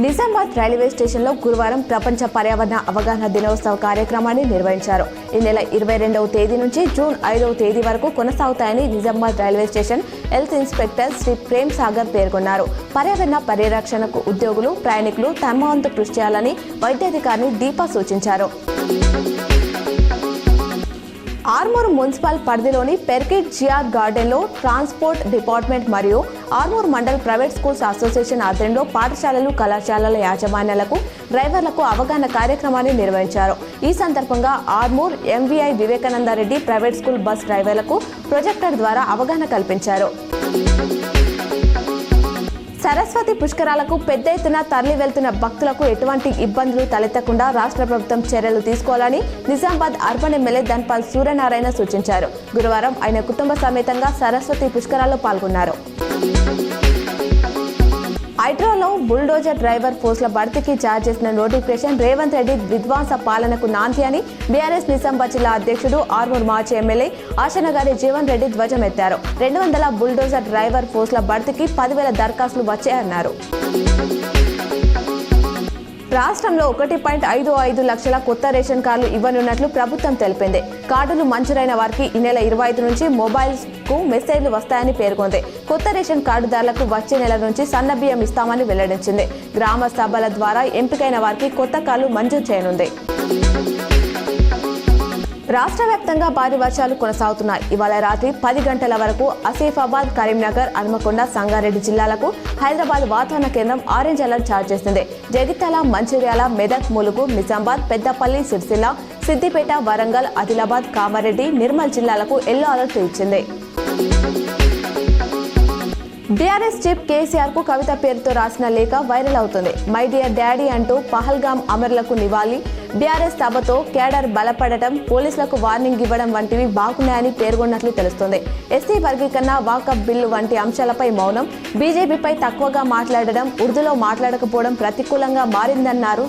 Nizamabad railway స్టేషన్లో గురువారం ప్రపంచ పర్యావరణ అవగాహన దినోత్సవ కార్యక్రమాన్ని నిర్వహించారు. ఈ నెల 22వ తేదీ నుంచి జూన్ 5వ తేదీ వరకు కొనసాగుతాయని Nizamabad railway station health inspector Shri Prem Sagar పేర్కొన్నారు. పర్యావరణ పరిరక్షణకు ఉద్యోగులు, ప్రయాణికులు తమ వంతు కృషి చేయాలని వైద్యాధికారిని దీపా సూచించారు. ఆర్మూర్ మున్సిపల్ పరిధిలోని పెర్కిట్ జిఆర్ గార్డెన్లో ట్రాన్స్పోర్ట్ డిపార్ట్మెంట్ మరియు Armoor mandal private schools association ఆధ్వర్యంలో పాఠశాలలు, కళాశాలల యాజమాన్యాలకు, డ్రైవర్లకు అవగాహన కార్యక్రమాన్ని నిర్వహించారు. ఈ సందర్భంగా Armoor MVI Vivekananda Reddy private school bus డ్రైవర్లకు ప్రొజెక్టర్ ద్వారా అవగాహన కల్పించారు. సరస్వతి పుష్కరాలకు పెద్ద ఎత్తున తరలి వెళ్తున్న భక్తులకు ఎటువంటి ఇబ్బందులు తలెత్తకుండా రాష్ట్ర ప్రభుత్వం చర్యలు తీసుకోవాలని నిజామాబాద్ అర్బన్ ఎమ్మెల్యే ధన్పాల్ సూర్యనారాయణ సూచించారు. గురువారం ఆయన కుటుంబ సమేతంగా సరస్వతి పుష్కరాల్లో పాల్గొన్నారు. హైడ్రాలో బుల్డోజర్ డ్రైవర్ పోస్టుల భర్తీకి జారీ చేసిన నోటిఫికేషన్ రేవంత్ రెడ్డి విధ్వంస పాలనకు నాంది అని బీఆర్ఎస్ నిజామాబాద్ జిల్లా అధ్యక్షుడు ఆర్మూర్ మాజీ ఎమ్మెల్యే ఆశనగారి జీవన్ రెడ్డి ధ్వజమెత్తారు. 200 బుల్డోజర్ డ్రైవర్ పోస్టుల భర్తీకి 10,000 దరఖాస్తులు వచ్చాయన్నారు. రాష్ట్రంలో 1.55 లక్షల కొత్త రేషన్ కార్డులు ఇవ్వనున్నట్లు ప్రభుత్వం తెలిపింది. కార్డులు మంజూరైన వారికి ఈ నెల 25 నుంచి మొబైల్స్కు మెసేజ్లు వస్తాయని పేర్కొంది. కొత్త రేషన్ కార్డుదారులకు వచ్చే నెల నుంచి సన్నబియ్యం ఇస్తామని వెల్లడించింది. గ్రామ సభల ద్వారా ఎంపికైన వారికి కొత్త కార్డులు మంజూరు చేయనుంది. రాష్ట్ర వ్యాప్తంగా భారీ వర్షాలు కొనసాగుతున్నాయి. ఇవాళ రాత్రి 10 గంటల వరకు ఆసిఫాబాద్, కరీంనగర్, హన్మకొండ, సంగారెడ్డి జిల్లాలకు హైదరాబాద్ వాతావరణ కేంద్రం ఆరెంజ్ అలర్ట్ జారీ చేసింది. జగిత్యాల, మంచిర్యాల, మెదక్, ములుగు, నిజామాబాద్, పెద్దపల్లి, సిరిసిల్ల, సిద్దిపేట, వరంగల్, ఆదిలాబాద్, కామారెడ్డి, నిర్మల్ జిల్లాలకు ఎల్లో అలర్ట్ ఇచ్చింది. బీఆర్ఎస్ చీఫ్ కేసీఆర్ కు కవిత పేరుతో రాసిన లేఖ వైరల్ అవుతుంది. మై డియర్ డాడీ అంటూ పహల్గామ్ అమరులకు నివాళి, బీఆర్ఎస్ సభతో కేడర్ బలపడటం, పోలీసులకు వార్నింగ్ ఇవ్వడం వంటివి బాగున్నాయని పేర్కొన్నట్లు తెలుస్తోంది. ఎస్సీ వర్గీకరణ, వాకఫ్ బిల్లు వంటి అంశాలపై మౌనం, బీజేపీపై తక్కువగా మాట్లాడడం, ఉర్దూలో మాట్లాడకపోవడం ప్రతికూలంగా మారిందన్నారు.